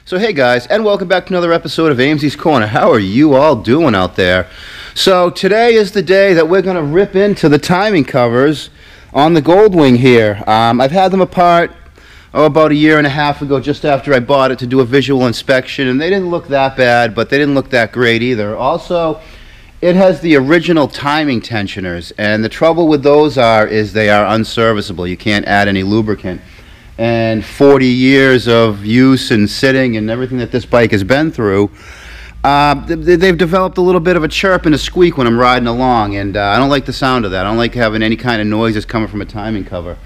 So hey guys, and welcome back to another episode of Amesie's Corner. How are you all doing out there? So today is the day that we're going to rip into the timing covers on the Goldwing here. I've had them apart about a year and a half ago, just after I bought it, to do a visual inspection, and they didn't look that bad, but they didn't look that great either. Also, it has the original timing tensioners, and the trouble with those is they are unserviceable. You can't add any lubricant. And 40 years of use and sitting and everything that this bike has been through, they've developed a little bit of a chirp and a squeak when I'm riding along, and I don't like the sound of that. I don't like having any kind of noises coming from a timing cover.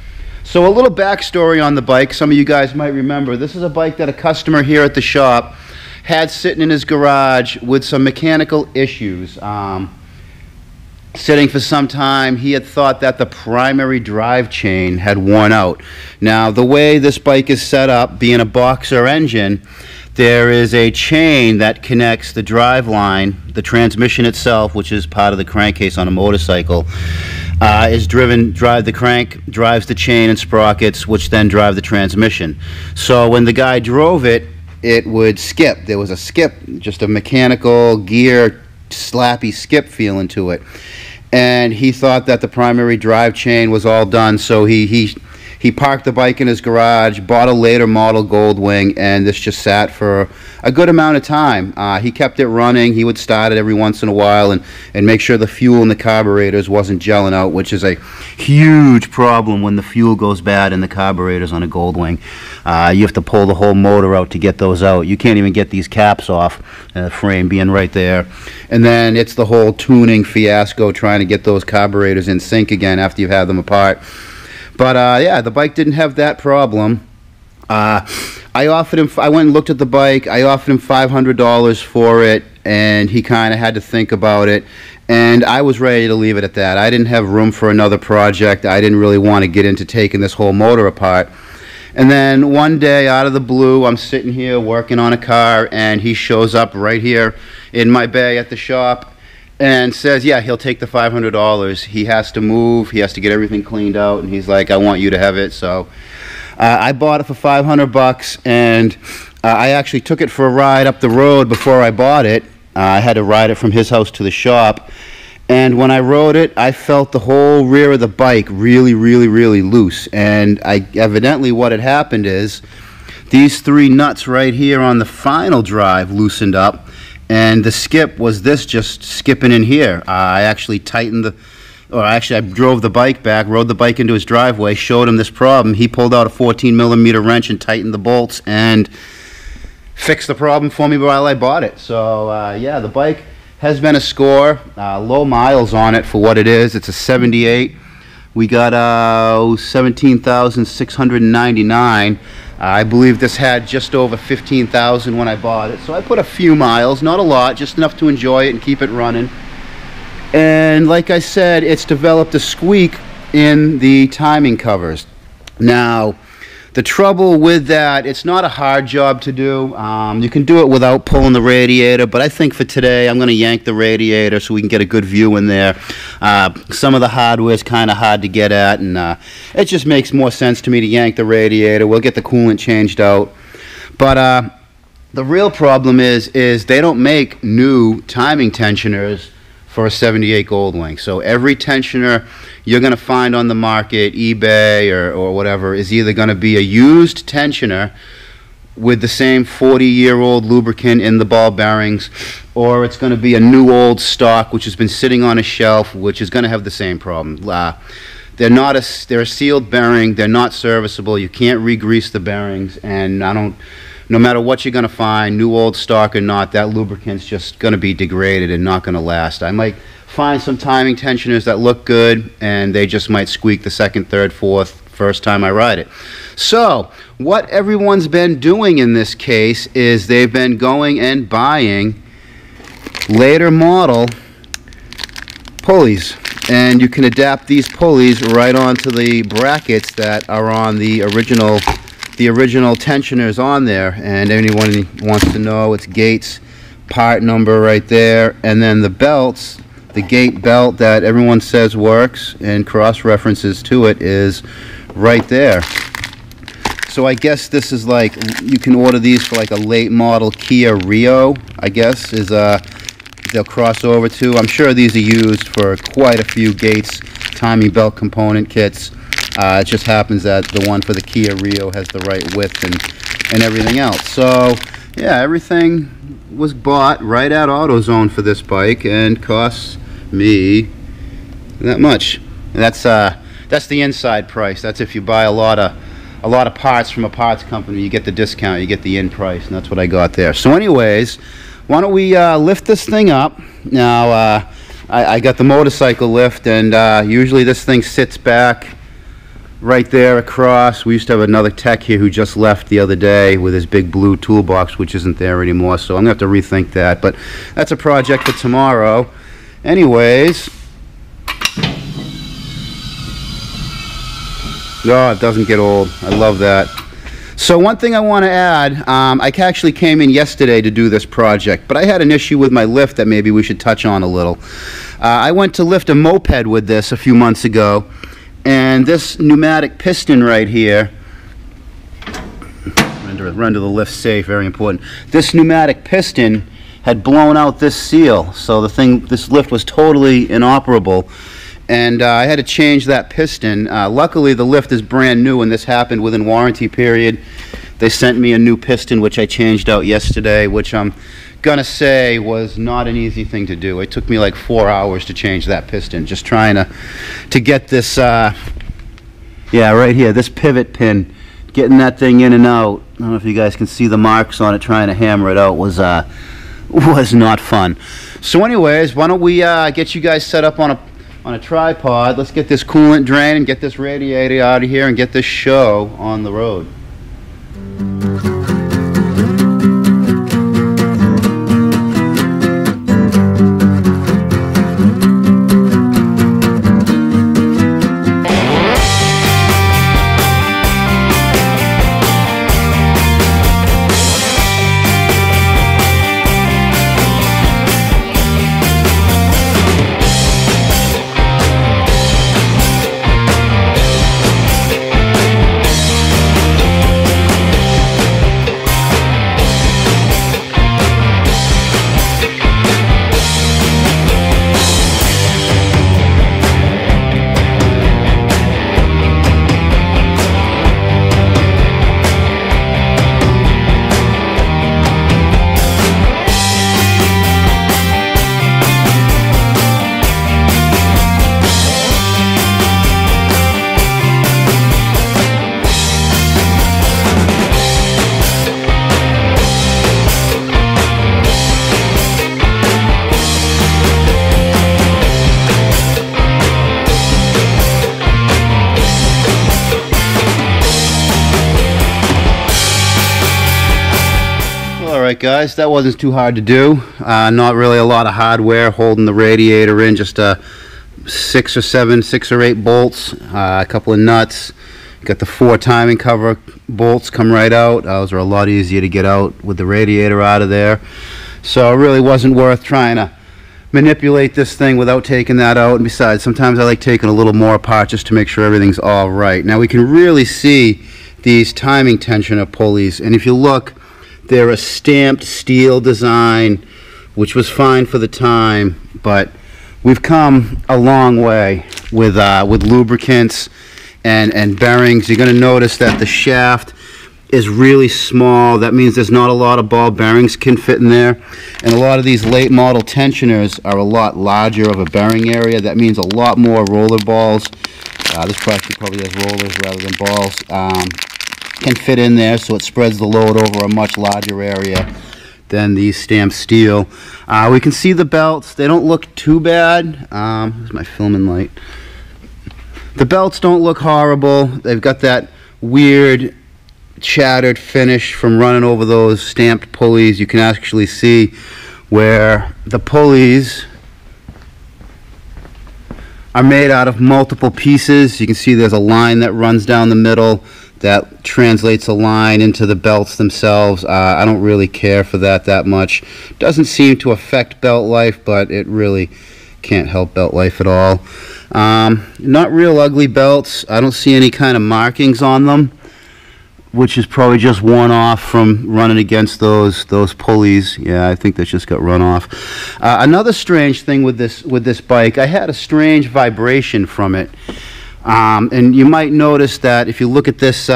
So a little backstory on the bike. Some of you guys might remember, this is a bike that a customer here at the shop had sitting in his garage with some mechanical issues. Sitting for some time, he had thought that the primary drive chain had worn out. Now, the way this bike is set up, being a boxer engine, there is a chain that connects the drive line, the transmission itself, which is part of the crankcase on a motorcycle, the crank drives the chain and sprockets, which then drive the transmission. So when the guy drove it, it would skip. There was a skip, just a mechanical gear slappy skip feeling to it, and he thought that the primary drive chain was all done, so he parked the bike in his garage, bought a later model Goldwing, and this just sat for a good amount of time. He kept it running. He would start it every once in a while and make sure the fuel in the carburetors wasn't gelling out, which is a huge problem when the fuel goes bad in the carburetors on a Goldwing. You have to pull the whole motor out to get those out. You can't even get these caps off, frame being right there. And then it's the whole tuning fiasco trying to get those carburetors in sync again after you've had them apart. But yeah, the bike didn't have that problem. I went and looked at the bike. I offered him $500 for it, and he kind of had to think about it. And I was ready to leave it at that. I didn't have room for another project. I didn't really want to get into taking this whole motor apart. And then one day, out of the blue, I'm sitting here working on a car, and he shows up right here in my bay at the shop and says, yeah, he'll take the $500. He has to move. He has to get everything cleaned out, and he's like, I want you to have it. So I bought it for $500, and I actually took it for a ride up the road before I bought it. I had to ride it from his house to the shop, and when I rode it, I felt the whole rear of the bike really, really, really loose. And evidently what had happened is these three nuts right here on the final drive loosened up, and the skip was this just skipping in here. I actually I drove the bike back, rode the bike into his driveway, showed him this problem. He pulled out a 14mm wrench and tightened the bolts and fixed the problem for me while I bought it. So yeah, the bike has been a score. Low miles on it for what it is. It's a 78. We got 17,699. I believe this had just over 15,000 when I bought it. So I put a few miles, not a lot, just enough to enjoy it and keep it running. And like I said, it's developed a squeak in the timing covers. Now, the trouble with that, it's not a hard job to do. You can do it without pulling the radiator, but I think for today I'm going to yank the radiator so we can get a good view in there. Some of the hardware is kind of hard to get at, and it just makes more sense to me to yank the radiator. We'll get the coolant changed out. But the real problem is they don't make new timing tensioners for a 78 Goldwing. So every tensioner you're going to find on the market, eBay or whatever, is either going to be a used tensioner with the same 40-year-old lubricant in the ball bearings, or it's going to be a new old stock which has been sitting on a shelf, which is going to have the same problem. They're a sealed bearing. They're not serviceable. You can't re-grease the bearings, and no matter what you're going to find, new old stock or not, that lubricant's just going to be degraded and not going to last. I might find some timing tensioners that look good, and they just might squeak the second, third, fourth, first time I ride it. So what everyone's been doing in this case is they've been going and buying later model pulleys, and you can adapt these pulleys right onto the brackets that are on the original tensioners on there. And anyone who wants to know, it's Gates part number right there, and then the belts, the gate belt that everyone says works and cross references to it is right there. So I guess this is like, you can order these for like a late model Kia Rio, I guess, is they'll cross over to. I'm sure these are used for quite a few Gates timing belt component kits. It just happens that the one for the Kia Rio has the right width and everything else. So yeah, everything was bought right at AutoZone for this bike and costs me that much. That's the inside price. That's if you buy a lot of parts from a parts company, you get the discount, you get the in price, and that's what I got there. So anyways, why don't we lift this thing up. Now I got the motorcycle lift, and usually this thing sits back right there across. We used to have another tech here who just left the other day with his big blue toolbox, which isn't there anymore, so I'm gonna have to rethink that, but that's a project for tomorrow. Anyways, no, it doesn't get old. I love that. So one thing I want to add, I actually came in yesterday to do this project, but I had an issue with my lift that maybe we should touch on a little. I went to lift a moped with this a few months ago, and this pneumatic piston right here, render the lift safe, very important. This pneumatic piston had blown out this seal, so this lift was totally inoperable. And I had to change that piston. Luckily, the lift is brand new, and this happened within warranty period. They sent me a new piston, which I changed out yesterday, which I'm gonna say was not an easy thing to do. It took me like 4 hours to change that piston, just trying to get this, yeah, right here, this pivot pin, getting that thing in and out. I don't know if you guys can see the marks on it. Trying to hammer it out was not fun. So anyways, why don't we get you guys set up on a tripod. Let's get this coolant drain and get this radiator out of here and get this show on the road. Alright guys, that wasn't too hard to do. Not really a lot of hardware holding the radiator in, just 6 or 8 bolts, a couple of nuts. Got the 4 timing cover bolts come right out. Those are a lot easier to get out with the radiator out of there. So it really wasn't worth trying to manipulate this thing without taking that out. And besides, sometimes I like taking a little more apart just to make sure everything's all right. Now we can really see these timing tensioner pulleys, and if you look, they're a stamped steel design, which was fine for the time, but we've come a long way with lubricants and bearings. You're going to notice that the shaft is really small. That means there's not a lot of ball bearings can fit in there, and a lot of these late model tensioners are a lot larger of a bearing area. That means a lot more roller balls. This probably has rollers rather than balls. Can fit in there, so it spreads the load over a much larger area than these stamped steel. We can see the belts. They don't look too bad. Here's my filming light. The belts don't look horrible. They've got that weird shattered finish from running over those stamped pulleys. You can actually see where the pulleys are made out of multiple pieces. You can see there's a line that runs down the middle that translates a line into the belts themselves. I don't really care for that much. Doesn't seem to affect belt life, but it really can't help belt life at all. Not real ugly belts. I don't see any kind of markings on them, which is probably just worn off from running against those pulleys. Yeah, I think that just got run off. Another strange thing with this bike, I had a strange vibration from it, and you might notice that if you look at this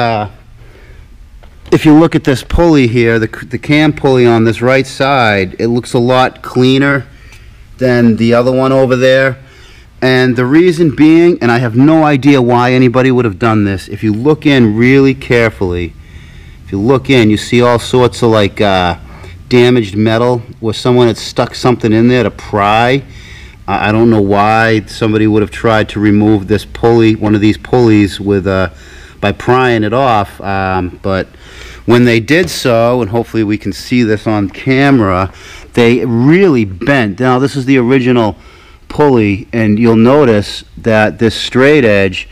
pulley here, the cam pulley on this right side, it looks a lot cleaner than the other one over there. And the reason being, and I have no idea why anybody would have done this, if you look in really carefully, if you look in, you see all sorts of like damaged metal where someone had stuck something in there to pry. I don't know why somebody would have tried to remove this pulley, one of these pulleys, with by prying it off, but when they did so, and hopefully we can see this on camera, they really bent. Now this is the original pulley, and you'll notice that this straight edge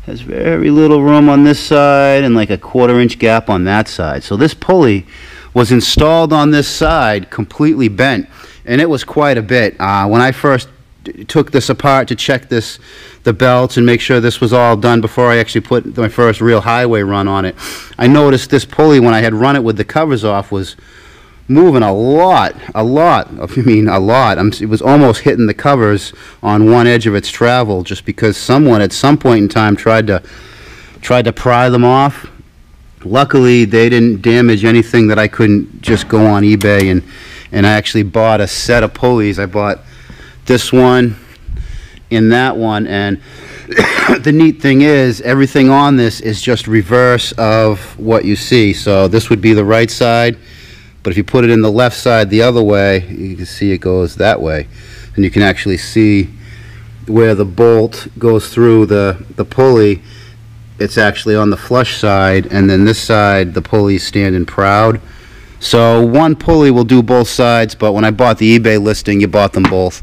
has very little room on this side and like a 1/4 inch gap on that side. So this pulley was installed on this side completely bent, and it was quite a bit. When I first took this apart to check the belts and make sure this was all done before I actually put my first real highway run on it, I noticed this pulley, when I had run it with the covers off, was moving a lot. It was almost hitting the covers on one edge of its travel, just because someone at some point in time tried to pry them off. Luckily, they didn't damage anything that I couldn't just go on eBay and I actually bought a set of pulleys. I bought this one and that one, and the neat thing is everything on this is just reverse of what you see. So this would be the right side, but if you put it in the left side the other way, you can see it goes that way, and you can actually see where the bolt goes through the pulley. It's actually on the flush side, and then this side the pulley's standing proud. So one pulley will do both sides, but when I bought the eBay listing, you bought them both.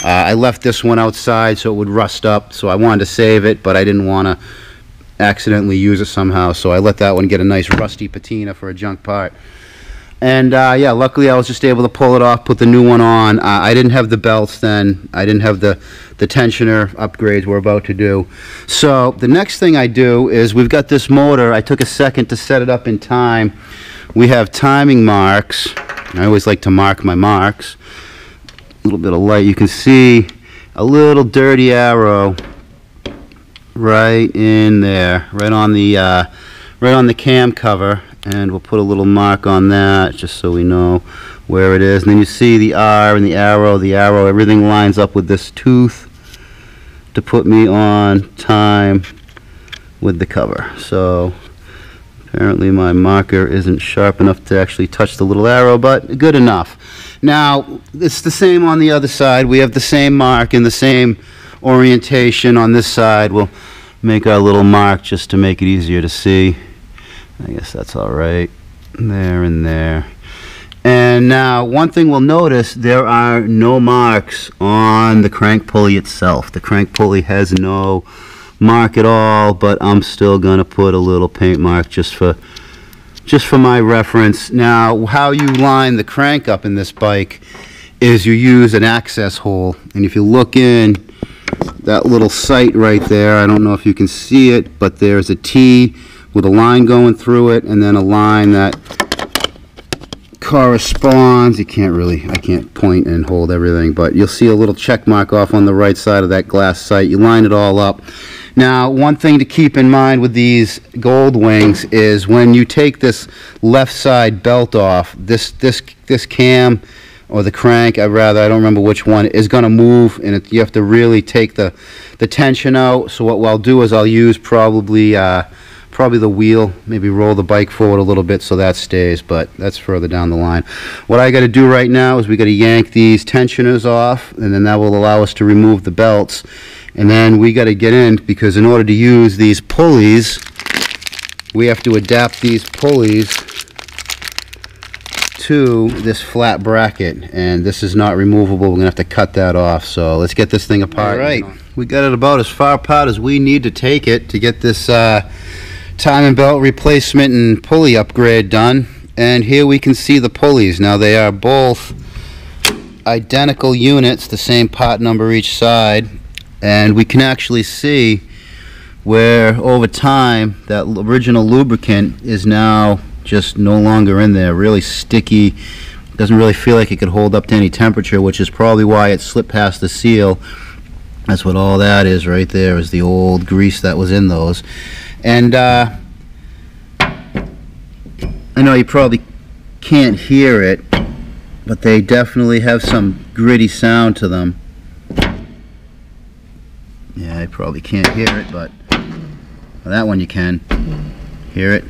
I left this one outside so it would rust up, so I wanted to save it, but I didn't want to accidentally use it somehow, so I let that one get a nice rusty patina for a junk part. And yeah, luckily I was just able to pull it off, put the new one on. I didn't have the belts then. I didn't have the tensioner upgrades we're about to do. So the next thing I do is, we've got this motor. I took a second to set it up in time. We have timing marks. I always like to mark my marks. A little bit of light. You can see a little dirty arrow right in there, right on the cam cover. And we'll put a little mark on that just so we know where it is. And then you see the R and the arrow, everything lines up with this tooth to put me on time with the cover. So apparently my marker isn't sharp enough to actually touch the little arrow, but good enough. Now it's the same on the other side. We have the same mark and the same orientation on this side. We'll make our little mark just to make it easier to see. I guess that's all right, there and there. And now one thing we'll notice, there are no marks on the crank pulley itself. The crank pulley has no mark at all, but I'm still gonna put a little paint mark just for my reference. Now how you line the crank up in this bike is you use an access hole, and if you look in that little sight right there, I don't know if you can see it, but there's a T with a line going through it, and then a line that corresponds. I can't point and hold everything, but you'll see a little check mark off on the right side of that glass sight. You line it all up. Now one thing to keep in mind with these Goldwings is, when you take this left side belt off, this cam, or the crank, I don't remember which one, is going to move, and you have to really take the tension out. So what I'll do is I'll use probably the wheel, maybe roll the bike forward a little bit so that stays, but that's further down the line. What I got to do right now is we got to yank these tensioners off, and then that will allow us to remove the belts. And then we got to get in, because in order to use these pulleys, we have to adapt these pulleys to this flat bracket, and this is not removable. We're gonna have to cut that off. So let's get this thing apart. All right, we got it about as far apart as we need to take it to get this timing belt replacement and pulley upgrade done. And here we can see the pulleys. Now they are both identical units, the same part number each side, and we can actually see where over time that original lubricant is now just no longer in there, really sticky. Doesn't really feel like it could hold up to any temperature, which is probably why it slipped past the seal. That's what all that is right there, is the old grease that was in those. And I know you probably can't hear it, but they definitely have some gritty sound to them. Yeah, I probably can't hear it, but well, that one you can hear it.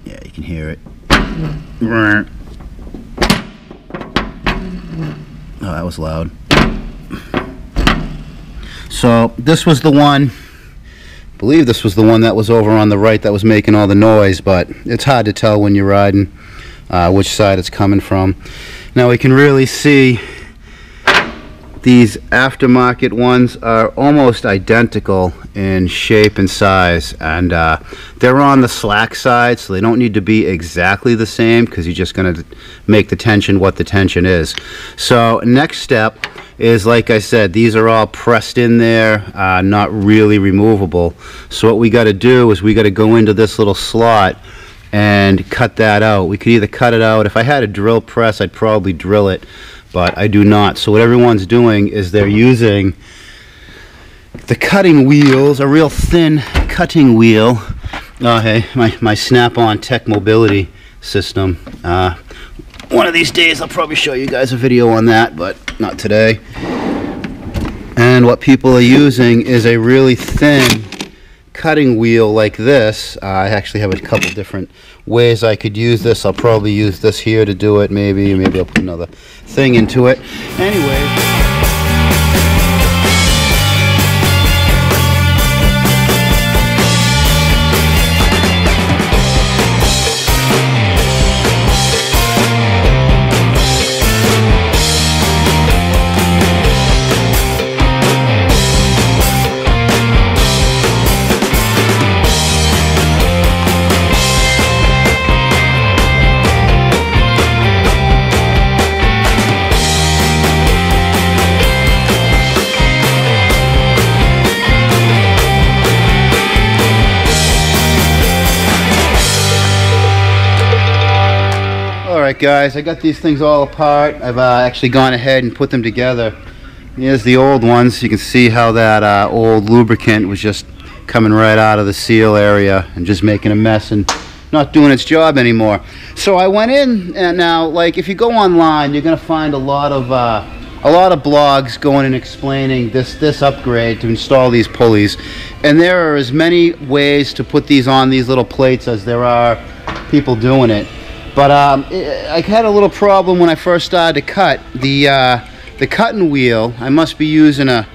Yeah, you can hear it. Oh, that was loud. So this was the one, I believe this was the one that was over on the right that was making all the noise, but it's hard to tell when you're riding which side it's coming from. Now we can really see these aftermarket ones are almost identical in shape and size, and they're on the slack side, so they don't need to be exactly the same, because you're just going to make the tension what the tension is. So next step is, like I said, these are all pressed in there, not really removable. So what we got to do is we got to go into this little slot and cut that out. We could either cut it out. If I had a drill press, I'd probably drill it, but I do not. So what everyone's doing is they're using the cutting wheels, a real thin cutting wheel. Oh, hey, my Snap-on Tech Mobility system. One of these days I'll probably show you guys a video on that, but not today. And what people are using is a really thin cutting wheel like this. I actually have a couple different ways I could use this. I'll probably use this here to do it, maybe I'll put another thing into it. Anyway. Alright guys, I got these things all apart. I've actually gone ahead and put them together. Here's the old ones. You can see how that old lubricant was just coming right out of the seal area and just making a mess and not doing its job anymore. So I went in, and now, like, if you go online, you're going to find a lot of blogs going and explaining this upgrade to install these pulleys. And there are as many ways to put these on these little plates as there are people doing it. But I had a little problem when I first started to cut. The cutting wheel, I must be using a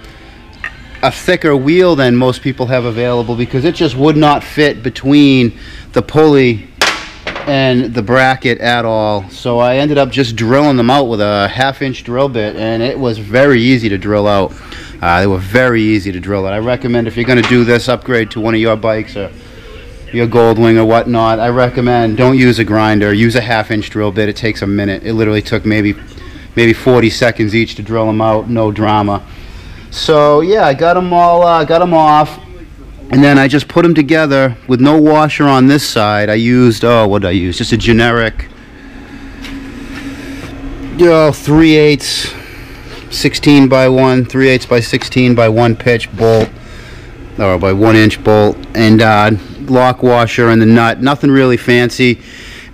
thicker wheel than most people have available, because it just would not fit between the pulley and the bracket at all. So I ended up just drilling them out with a 1/2-inch drill bit, and it was very easy to drill out. They were very easy to drill out. I recommend, if you're going to do this upgrade to one of your bikes or your Goldwing or whatnot, I recommend don't use a grinder. Use a 1/2-inch drill bit. It takes a minute. It literally took maybe 40 seconds each to drill them out. No drama. So yeah, I got them all, got them off, and then I just put them together with no washer on this side. I used, what did I use? Just a generic 3/8 16 by 1, 3/8 by 16 by 1 pitch bolt, or by 1-inch bolt, and lock washer and the nut. Nothing really fancy.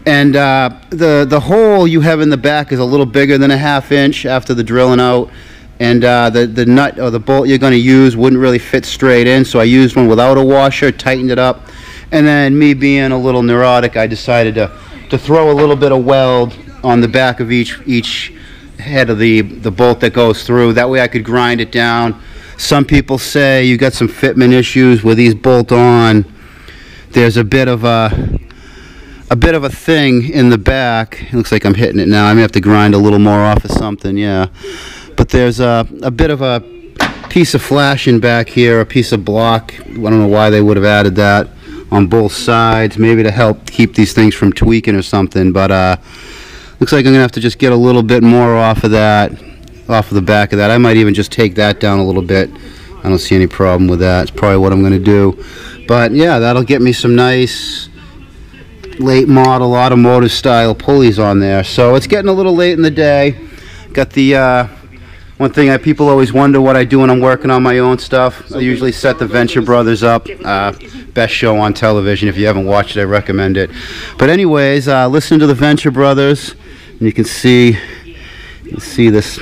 And the hole you have in the back is a little bigger than a 1/2 inch after the drilling out, and the nut or the bolt you're going to use wouldn't really fit straight in, so I used one without a washer, tightened it up, and then, me being a little neurotic, I decided to throw a little bit of weld on the back of each head of the bolt that goes through. That way I could grind it down. Some people say you got some fitment issues with these bolt-on. There's a bit of a thing in the back. It looks like I'm hitting it now. I may have to grind a little more off of something, yeah. But there's a bit of a piece of flashing back here, a piece of block. I don't know why they would have added that on both sides, maybe to help keep these things from tweaking or something. But looks like I'm gonna have to just get a little bit more off of that off of the back of that. I might even just take that down a little bit. I don't see any problem with that. It's probably what I'm going to do. But yeah, that'll get me some nice late model automotive style pulleys on there. So it's getting a little late in the day. Got the one thing people always wonder what I do when I'm working on my own stuff. I usually set the Venture Brothers up. Best show on television. If you haven't watched it, I recommend it. But anyways, listen to the Venture Brothers, and you can see this,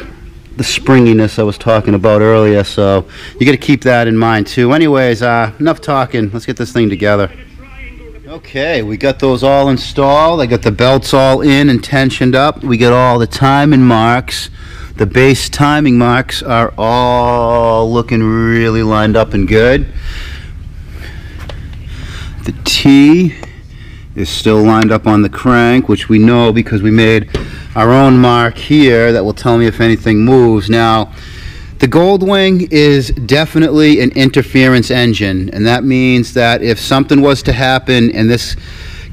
the springiness I was talking about earlier. So you got to keep that in mind too. Anyways, enough talking. Let's get this thing together. Okay, we got those all installed. I got the belts all in and tensioned up. We got all the timing marks. The base timing marks are all looking really lined up and good. The T is still lined up on the crank, which we know because we made our own mark here that will tell me if anything moves. Now, the Goldwing is definitely an interference engine, and that means that if something was to happen and this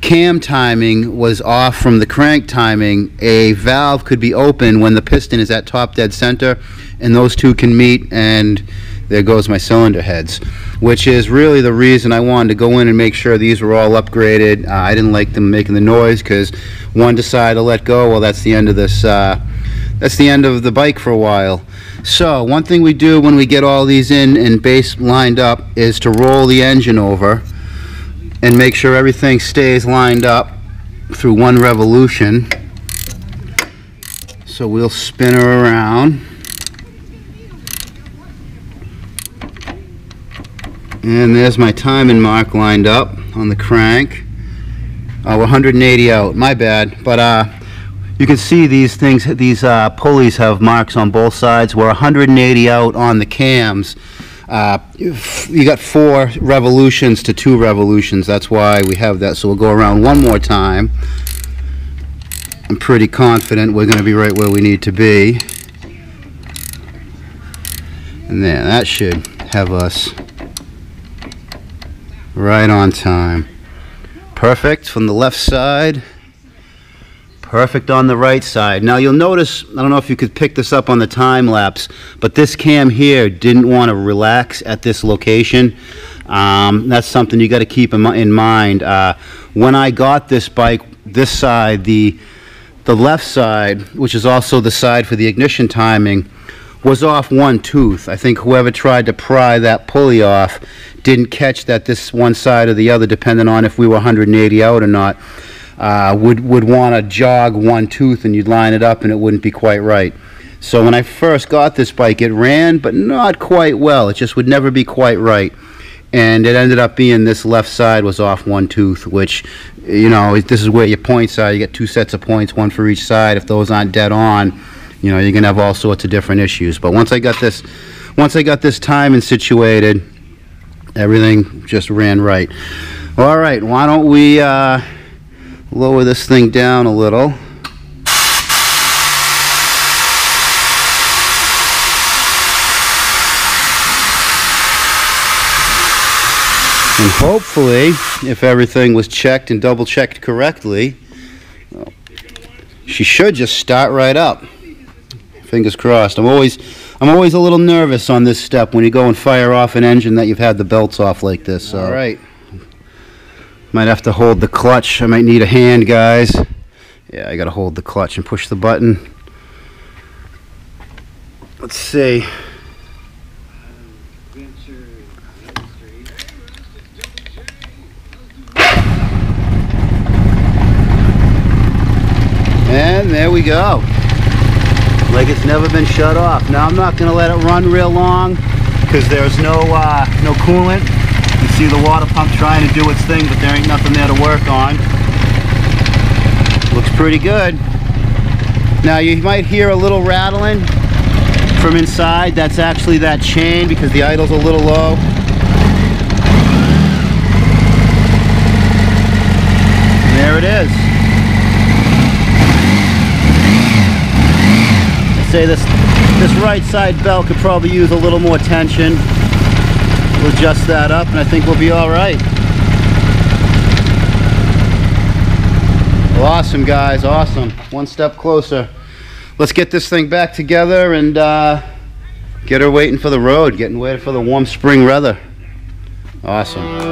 cam timing was off from the crank timing, a valve could be open when the piston is at top dead center, and those two can meet, and there goes my cylinder heads, which is really the reason I wanted to go in and make sure these were all upgraded. I didn't like them making the noise because one decided to let go. Well, that's the end of this. That's the end of the bike for a while. So one thing we do when we get all these in and base lined up is to roll the engine over and make sure everything stays lined up through one revolution. So we'll spin her around. And there's my timing mark lined up on the crank. We're 180 out, my bad. But you can see these things, these pulleys have marks on both sides. We're 180 out on the cams. You got 4 revolutions to 2 revolutions. That's why we have that. So we'll go around one more time. I'm pretty confident we're going to be right where we need to be. And then that should have us right on time. Perfect from the left side. Perfect on the right side. Now you'll notice, I don't know if you could pick this up on the time lapse, but this cam here didn't want to relax at this location. That's something you got to keep in mind. When I got this bike, this side, the left side, which is also the side for the ignition timing, was off one tooth. I think whoever tried to pry that pulley off didn't catch that this one side or the other, depending on if we were 180 out or not, would want to jog one tooth, and you'd line it up and it wouldn't be quite right. So when I first got this bike, it ran, but not quite well. It just would never be quite right. And it ended up being this left side was off one tooth, which, you know, this is where your points are. You get 2 sets of points, one for each side. If those aren't dead on, you know, you're gonna have all sorts of different issues. But once I got this timing situated, everything just ran right. All right, why don't we lower this thing down a little. And hopefully, if everything was checked and double checked correctly, she should just start right up. Fingers crossed. I'm always a little nervous on this step when you go and fire off an engine that you've had the belts off like this. So. All right. Might have to hold the clutch. I might need a hand, guys. Yeah, I gotta hold the clutch and push the button. Let's see. And there we go. Like it's never been shut off. Now I'm not gonna let it run real long because there's no coolant. You see the water pump trying to do its thing, but there ain't nothing there to work on. Looks pretty good. Now you might hear a little rattling from inside. That's actually that chain because the idle's a little low. And there it is. I'd say this right side belt could probably use a little more tension. We'll adjust that up and I think we'll be all right. Well, awesome, guys, awesome. One step closer. let's get this thing back together and get her waiting for the road, getting waiting for the warm spring weather. Awesome.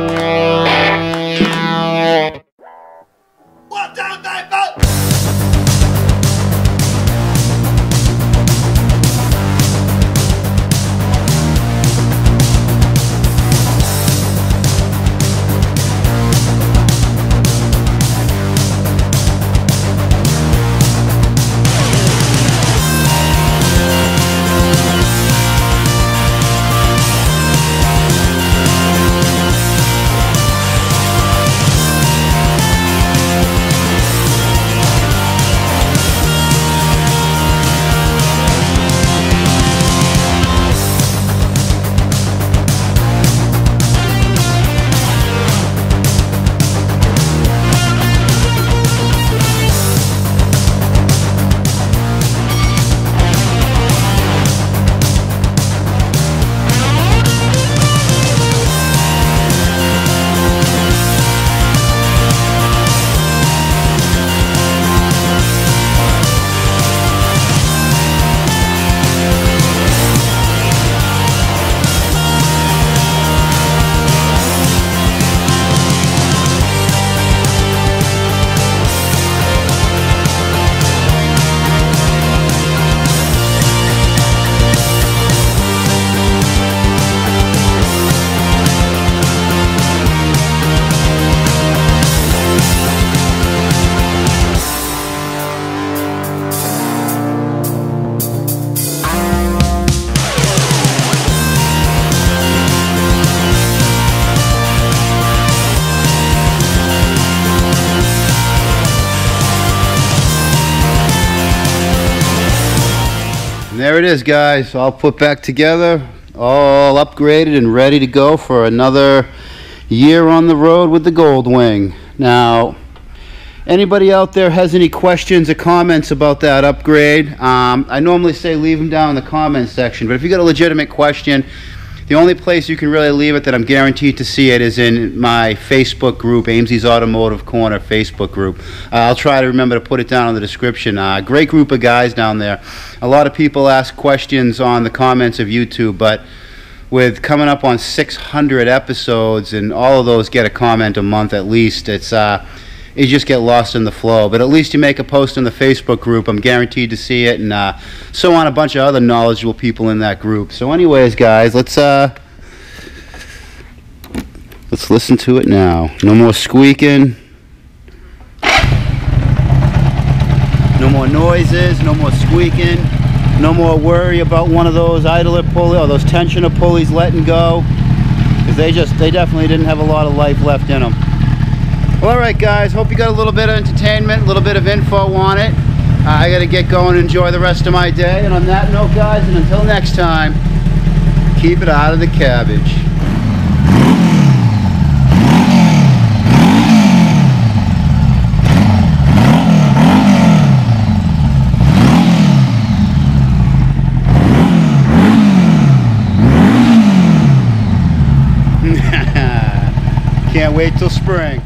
And there it is, guys, all put back together, all upgraded and ready to go for another year on the road with the Goldwing. Now, anybody out there has any questions or comments about that upgrade? I normally say leave them down in the comments section, but if you got a legitimate question, the only place you can really leave it that I'm guaranteed to see it is in my Facebook group, Amesie's Automotive Corner Facebook group. I'll try to remember to put it down in the description. Great group of guys down there. A lot of people ask questions on the comments of YouTube, but with coming up on 600 episodes and all of those get a comment a month at least, it's you just get lost in the flow. But at least you make a post in the Facebook group, I'm guaranteed to see it, and so on a bunch of other knowledgeable people in that group. So anyways, guys, let's listen to it now. No more squeaking, no more noises, no more squeaking, no more worry about one of those idler pulleys or those tensioner pulleys letting go, because they definitely didn't have a lot of life left in them. Well, alright guys, hope you got a little bit of entertainment, a little bit of info on it. I gotta get going and enjoy the rest of my day. And on that note, guys, and until next time, keep it out of the cabbage. Can't wait till spring.